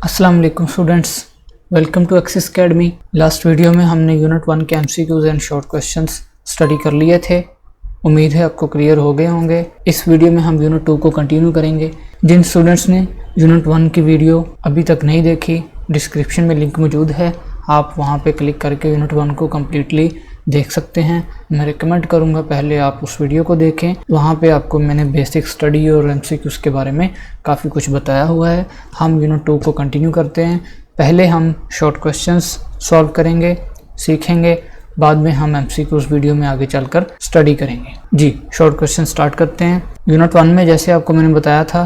अस्सलाम वालेकुम students, welcome to Axis Academy. Last video में हमने यूनिट 1 के MCQs and short questions study कर लिए थे। उम्मीद है आपको क्लियर हो गए होंगे। इस वीडियो में हम यूनिट 2 को कंटिन्यू करेंगे। जिन स्टूडेंट्स ने यूनिट 1 की वीडियो अभी तक नहीं देखी, डिस्क्रिप्शन में लिंक मौजूद है, आप वहां पे क्लिक करके यूनिट 1 को कम्प्लीटली देख सकते हैं। मैं रिकमेंड करूंगा पहले आप उस वीडियो को देखें। वहां पे आपको मैंने बेसिक स्टडी और एमसीक्यूज के बारे में काफ़ी कुछ बताया हुआ है। हम यूनिट 2 को कंटिन्यू करते हैं। पहले हम शॉर्ट क्वेश्चंस सॉल्व करेंगे, सीखेंगे, बाद में हम एमसीक्यूज वीडियो में आगे चलकर स्टडी करेंगे। जी, शॉर्ट क्वेश्चन स्टार्ट करते हैं। यूनिट 1 में जैसे आपको मैंने बताया था,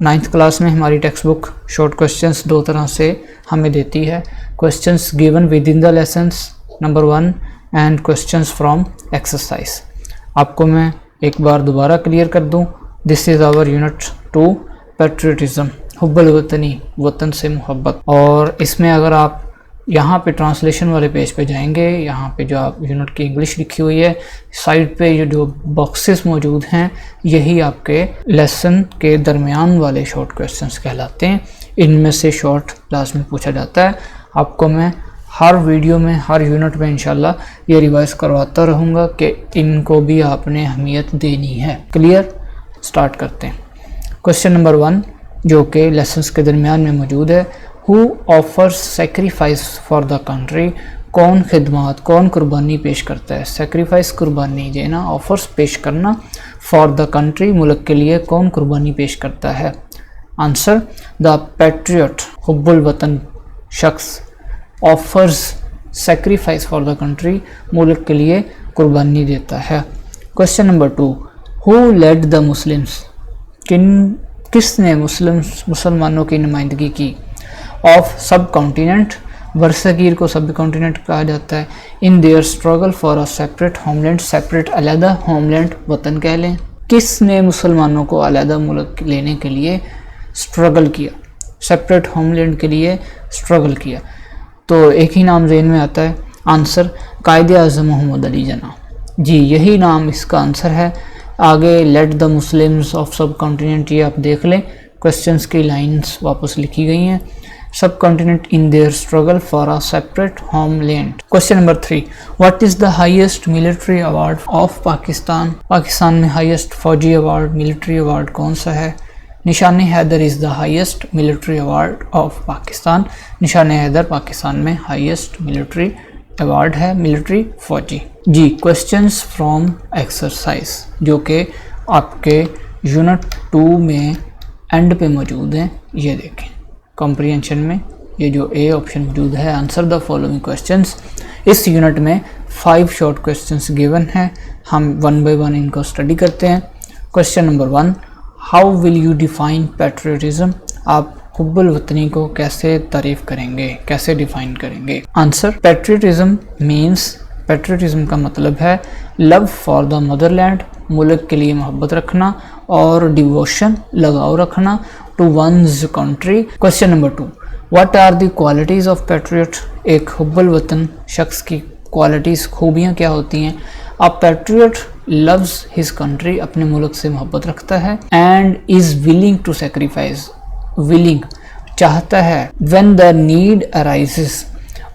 9th क्लास में हमारी टेक्स्ट बुक शॉर्ट क्वेश्चंस दो तरह से हमें देती है। Questions given within the lessons number 1 and questions from exercise. आपको मैं एक बार दोबारा क्लियर कर दूं, this is our unit 2 patriotism, हुब्बुल वतनी, वतन से मोहब्बत। और इसमें अगर आप यहाँ पे ट्रांसलेशन वाले पेज पे जाएंगे, यहाँ पे जो आप यूनिट की इंग्लिश लिखी हुई है, साइड पे ये जो बॉक्सेस मौजूद हैं, यही आपके लेसन के दरमियान वाले शॉर्ट क्वेश्चंस कहलाते हैं। इनमें से शॉर्ट क्लास में पूछा जाता है। आपको मैं हर वीडियो में, हर यूनिट में इंशाल्लाह ये रिवाइज करवाता रहूँगा कि इनको भी आपने अहमियत देनी है। क्लियर? स्टार्ट करते हैं। क्वेश्चन नंबर 1 जो कि लेसन्स के दरमियान में मौजूद है, who offers sacrifice for the country. कौन खिदमात, कौन कुर्बानी पेश करता है। सेक्रीफाइस कुर्बानी देना, ऑफर्स पेश करना, फॉर द कंट्री मुल्क के लिए कौन कुर्बानी पेश करता है। आंसर, द पैट्रियट, हुब्बुल वतन शख्स, offers sacrifice for the country मुल्क के लिए कुर्बानी देता है। Question number 2, who led the Muslims. किसने मुसलमानों की नुमाइंदगी की। ऑफ सब कॉन्टिनेंट, बरसगीर को सब कॉन्टिनेंट कहा जाता है। In their struggle for a separate homeland, separate अलहदा होमलैंड वतन कह लें। किसने मुसलमानों को अलहदा मुल्क लेने के लिए स्ट्रगल किया, सेपरेट होमलैंड के लिए स्ट्रगल किया। तो एक ही नाम ज़हन में आता है। आंसर, कायदे आज़म मोहम्मद अली जना। जी, यही नाम इसका आंसर है। आगे लेट द मुस्लिम्स ऑफ सब कॉन्टिनेंट, ये आप देख लें, क्वेश्चंस की लाइंस वापस लिखी गई हैं। सब continent in their struggle for a separate homeland. Question number 3, what is the highest military award of Pakistan. Pakistan में हाईएस्ट फौजी अवार्ड, मिलिट्री अवार्ड कौन सा है। Nishan Haider is the highest military award of Pakistan. Nishan Haider Pakistan में हाईएस्ट मिलिट्री अवार्ड है, मिलिट्री फौजी। जी, questions from exercise जो कि आपके यूनिट 2 में एंड पे मौजूद हैं। ये देखें, कॉम्प्रिहेंशन में ये जो ए ऑप्शन मौजूद है, आंसर द फॉलोइंग क्वेश्चंस। इस यूनिट में 5 शॉर्ट क्वेश्चंस गिवन हैं। हम 1 बाय 1 इनको स्टडी करते हैं। Question number 1, how will you define patriotism. आप हुब्बुल वतनी को कैसे तारीफ करेंगे, कैसे डिफाइन करेंगे। आंसर, पैट्रियटिज्म मीन्स, पैट्रियटिज्म का मतलब है लव फॉर द मदरलैंड, मुल्क के लिए मोहब्बत रखना, और डिवोशन, लगाव रखना, to one's country. Question number 2, what are the qualities of patriot. एक हुब्बुल वतन शख्स की क्वालिटीज़, खूबियाँ क्या होती हैं। A patriot loves his country, अपने मुल्क से मोहब्बत रखता है। And is willing to sacrifice, willing चाहता है, व्हेन द नीड अराइजेस,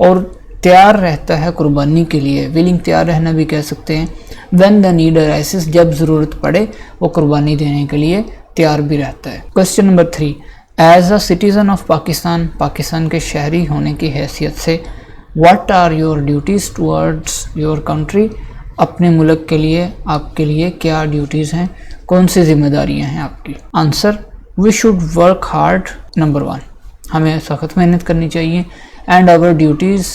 और तैयार रहता है कुर्बानी के लिए। विलिंग तैयार रहना भी कह सकते हैं। व्हेन द नीड अराइजेस, जब ज़रूरत पड़े वो कुर्बानी देने के लिए तैयार भी रहता है। Question number 3, as a citizen of Pakistan, Pakistan के शहरी होने की हैसियत से, what are your duties towards your country. अपने मुल्क के लिए आपके लिए क्या ड्यूटीज़ हैं, कौन सी जिम्मेदारियां हैं आपकी। Answer, we should work hard. Number 1, हमें सख्त मेहनत करनी चाहिए। And our duties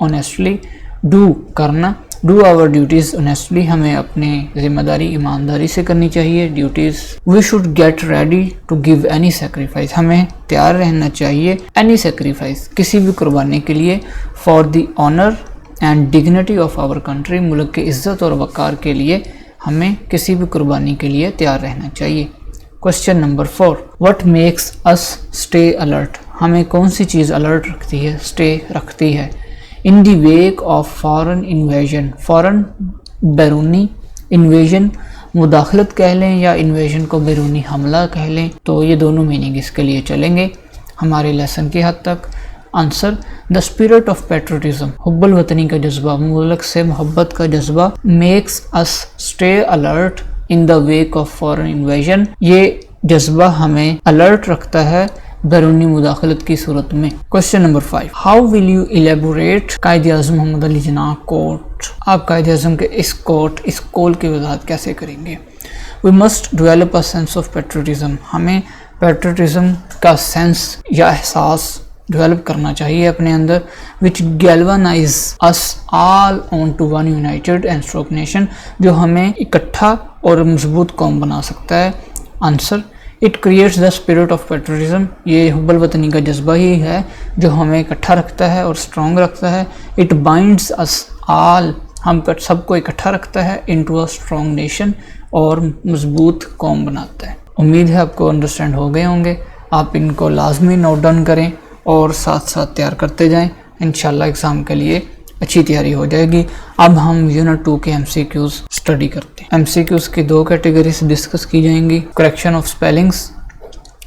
honestly, do करना, डू आवर ड्यूटीज़ ऑनेस्टली, हमें अपनी जिम्मेदारी ईमानदारी से करनी चाहिए। Duties, we should get ready to give any sacrifice, हमें तैयार रहना चाहिए एनी सेक्रीफाइस, किसी भी कुर्बानी के लिए, for the honour and dignity of our country, मुल्क की इज़्ज़त और वक़ार के लिए हमें किसी भी कुर्बानी के लिए तैयार रहना चाहिए। Question number 4, what makes us stay alert. हमें कौन सी चीज़ अलर्ट रखती है, स्टे रखती है। In the wake of foreign invasion, foreign बैरूनी, इन्वेजन मुदाखलत कह लें या इन्वेजन को बैरूनी हमला कह लें, तो ये दोनों मीनिंग इसके लिए चलेंगे। हमारे लेसन की हद तक। Answer the spirit of patriotism, हुब्बुल वतनी का जज्बा, मुल्क से मोहब्बत का जज्बा, makes us stay alert in the wake of foreign invasion, ये जज्बा हमें अलर्ट रखता है बैरूनी मुदाखलत की सूरत में। Question number 5, how will you elaborate कायदे आज़म मोहम्मद अली जिन्ना कोट, आप कायदे आज़म के इस कोट, इस कॉल की वजाहत कैसे करेंगे। We must develop a sense of patriotism, हमें पेट्रोटिज्म का सेंस या एहसास डेवलप करना चाहिए अपने अंदर, which galvanize us all on to one united and strong nation, जो हमें इकट्ठा और मजबूत कौम बना सकता है। Answer it creates the spirit of patriotism, ये हुब्बुल वतनी का जज्बा ही है जो हमें इकट्ठा रखता है और स्ट्रॉन्ग रखता है। इट बाइंड्स अस ऑल, हम सबको इकट्ठा रखता है, इनटू अ स्ट्रॉन्ग नेशन, और मजबूत कौम बनाता है। उम्मीद है आपको अंडरस्टैंड हो गए होंगे। आप इनको लाजमी नोट डाउन करें और साथ साथ तैयार करते जाएं, इंशाल्लाह एग्ज़ाम के लिए अच्छी तैयारी हो जाएगी। अब हम यूनिट 2 के MCQs स्टडी करते हैं। MCQs की 2 कैटेगरीज डिस्कस की जाएंगी, correction of spellings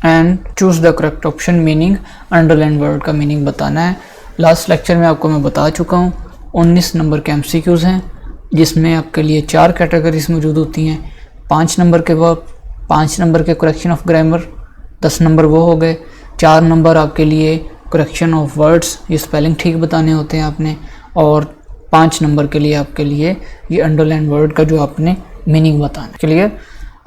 and choose the correct option, meaning, underline word का मीनिंग बताना है। लास्ट लेक्चर में आपको मैं बता चुका हूँ 19 नंबर के MCQs हैं, जिसमें आपके लिए 4 कैटेगरीज मौजूद होती हैं, 5 नंबर के वर्ब, 5 नंबर के करेक्शन ऑफ ग्रामर, 10 नंबर वो हो गए, 4 नंबर आपके लिए करेक्शन ऑफ वर्ड्स, ये स्पेलिंग ठीक बताने होते हैं आपने, और 5 नंबर के लिए आपके लिए ये अंडरलाइन वर्ड का जो आपने मीनिंग बताना। क्लियर।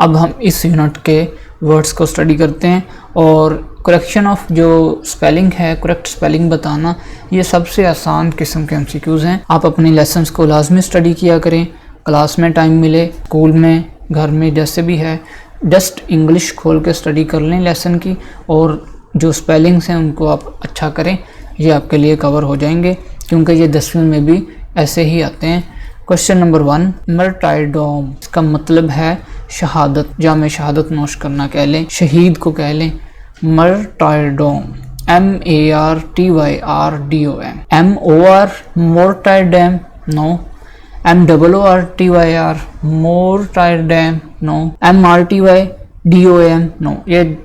अब हम इस यूनिट के वर्ड्स को स्टडी करते हैं, और करेक्शन ऑफ जो स्पेलिंग है, करेक्ट स्पेलिंग बताना, ये सबसे आसान किस्म के MCQs हैं। आप अपने लेसन्स को लाजमी स्टडी किया करें, क्लास में टाइम मिले, स्कूल में, घर में, जैसे भी है, जस्ट इंग्लिश खोल के स्टडी कर लें लेसन की, और जो स्पेलिंग्स हैं उनको आप अच्छा करें, ये आपके लिए कवर हो जाएंगे, क्योंकि ये 10वीं में भी ऐसे ही आते हैं। क्वेश्चन नंबर 1, मर्टायरडोम, इसका मतलब है शहादत, जामे शहादत नोश करना कह लें, शहीद को कह लें। Martyrdom, MARTYRDOM, MOR martyrdom, no. MOORTYR martyrdom, no. MRTYDOM, no. ये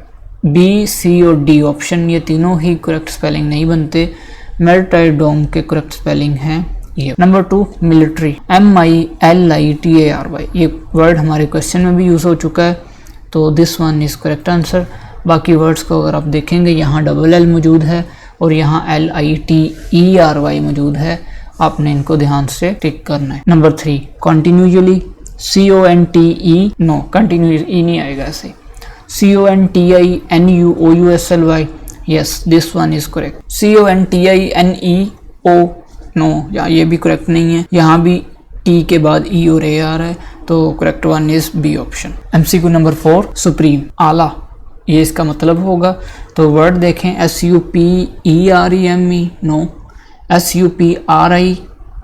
B, C और D ऑप्शन, ये तीनों ही करेक्ट स्पेलिंग नहीं बनते। मर्टायरडोम के करेक्ट स्पेलिंग हैं ये। नंबर 2, मिलिट्री, MILITARY, ये वर्ड हमारे क्वेश्चन में भी यूज़ हो चुका है, तो this one is correct answer. बाकी वर्ड्स को अगर आप देखेंगे, यहाँ LL मौजूद है और यहाँ LITERY मौजूद है, आपने इनको ध्यान से टिक करना है। Number 3, continuously, CONTE, no, continue E नहीं आएगा ऐसे, CONTINUOUSLY, yes, this one is correct. CONTINEO, no, ये भी करेक्ट नहीं है, यहाँ भी T के बाद E और A आ रहा है, तो correct one is B option. MCQ number 4, supreme, आला, ये इसका मतलब होगा, तो वर्ड देखें, SUPEREME, no. SUPRI,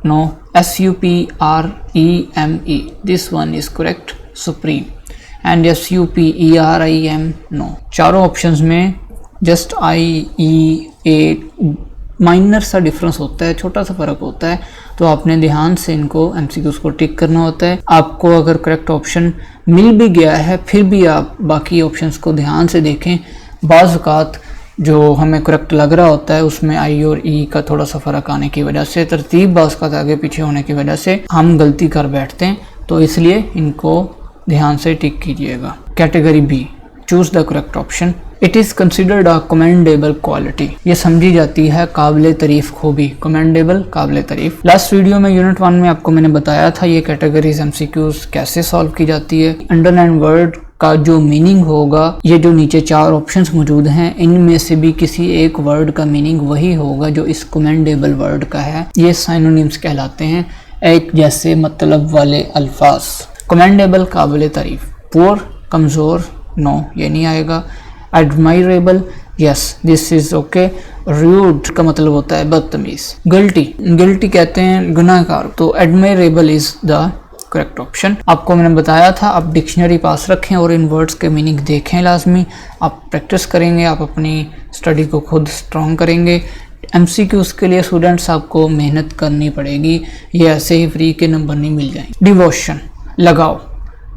no. SUPREME, this one is correct, supreme. And SUPERIM, no. चारों ऑप्शंस में जस्ट IE माइनर सा डिफरेंस होता है, छोटा सा फ़र्क होता है, तो आपने ध्यान से इनको MCQs को टिक करना होता है। आपको अगर करेक्ट ऑप्शन मिल भी गया है, फिर भी आप बाकी ऑप्शंस को ध्यान से देखें। बाज़ औक़ात जो हमें करेक्ट लग रहा होता है उसमें I और E का थोड़ा सा फ़र्क आने की वजह से, तरतीब बाज़ औक़ात आगे पीछे होने की वजह से हम गलती कर बैठते हैं, तो इसलिए इनको ध्यान से टिक कीजिएगा। Category B, choose the correct option. It is considered a commendable quality, ये समझी जाती है काबिल तारीफ खूबी, कमेंडेबल, काबिल तारीफ। लास्ट वीडियो में यूनिट 1 में आपको मैंने बताया था ये कैटेगरीज MCQs कैसे सॉल्व की जाती है। अंडरलाइन वर्ड का जो मीनिंग होगा, ये जो नीचे 4 ऑप्शंस मौजूद हैं, इनमें से भी किसी एक वर्ड का मीनिंग वही होगा जो इस कमेंडेबल वर्ड का है। ये साइनोनिम्स कहलाते हैं, एक जैसे मतलब वाले अल्फाज। कमेंडेबल, काबिल तारीफ। पुअर, कमज़ोर, नो, ये नहीं आएगा। Admirable, yes, this is okay. Rude का मतलब होता है बदतमीज। गिल्टी, गिल्टी कहते हैं गुनाहगार, तो admirable is the correct option. आपको मैंने बताया था आप डिक्शनरी पास रखें और इन वर्ड्स के मीनिंग देखें लाजमी। आप प्रैक्टिस करेंगे, आप अपनी स्टडी को खुद स्ट्रॉन्ग करेंगे। MCQs के लिए स्टूडेंट्स आपको मेहनत करनी पड़ेगी, ये ऐसे ही फ्री के नंबर नहीं मिल जाएंगे। डिवोशन, लगाव,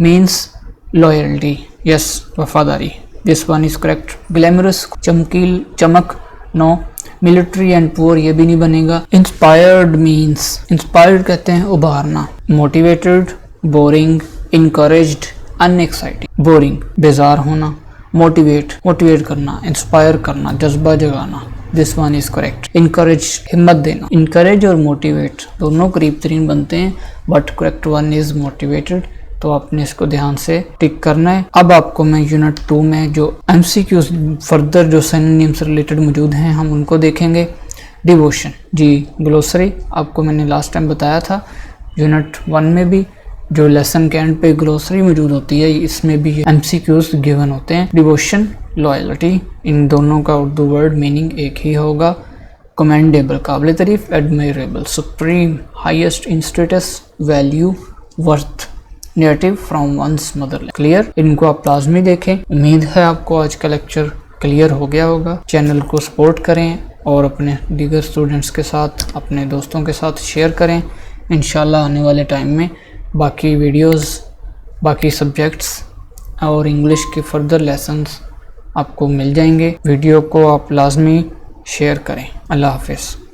मीन्स लॉयल्टी, यस, वफादारी। This one is correct. Glamorous, चमकील, चमक, नो। मिलिट्री एंड पुअर, ये भी नहीं बनेगा। इंस्पायर्ड मीन्स, इंस्पायर्ड कहते हैं उभारना। Motivated, boring, encouraged, unexciting. Boring बेजार होना, मोटिवेट मोटिवेट करना, इंस्पायर करना, जज्बा जगाना। This one is correct. Encourage हिम्मत देना। इनकरेज और मोटिवेट दोनों करीब तरीन बनते हैं, but correct one is motivated, तो आपने इसको ध्यान से टिक करना है। अब आपको मैं यूनिट 2 में जो एमसीक्यूज फर्दर जो सिनोनिम से रिलेटेड मौजूद हैं हम उनको देखेंगे। डिवोशन, जी ग्लोसरी आपको मैंने लास्ट टाइम बताया था। यूनिट 1 में भी जो लेसन के एंड पे ग्लोसरी मौजूद होती है, इसमें भी एमसीक्यूज गिवन होते हैं। डिवोशन, लॉयल्टी, इन दोनों का उर्दू वर्ड मीनिंग एक ही होगा। कमेंडेबल, काबिल तारीफ। Admirable, supreme, highest in status, value, worth, native from one's motherland. Clear? इनको आप लाजमी देखें। उम्मीद है आपको आज का लेक्चर क्लियर हो गया होगा। चैनल को सपोर्ट करें और अपने दीगर स्टूडेंट्स के साथ, अपने दोस्तों के साथ शेयर करें। इंशाल्लाह आने वाले टाइम में बाकी वीडियोस, बाकी सब्जेक्ट्स और इंग्लिश के फर्दर लेसन्स आपको मिल जाएंगे। वीडियो को आप लाजमी शेयर करें। अल्लाह हाफिज़।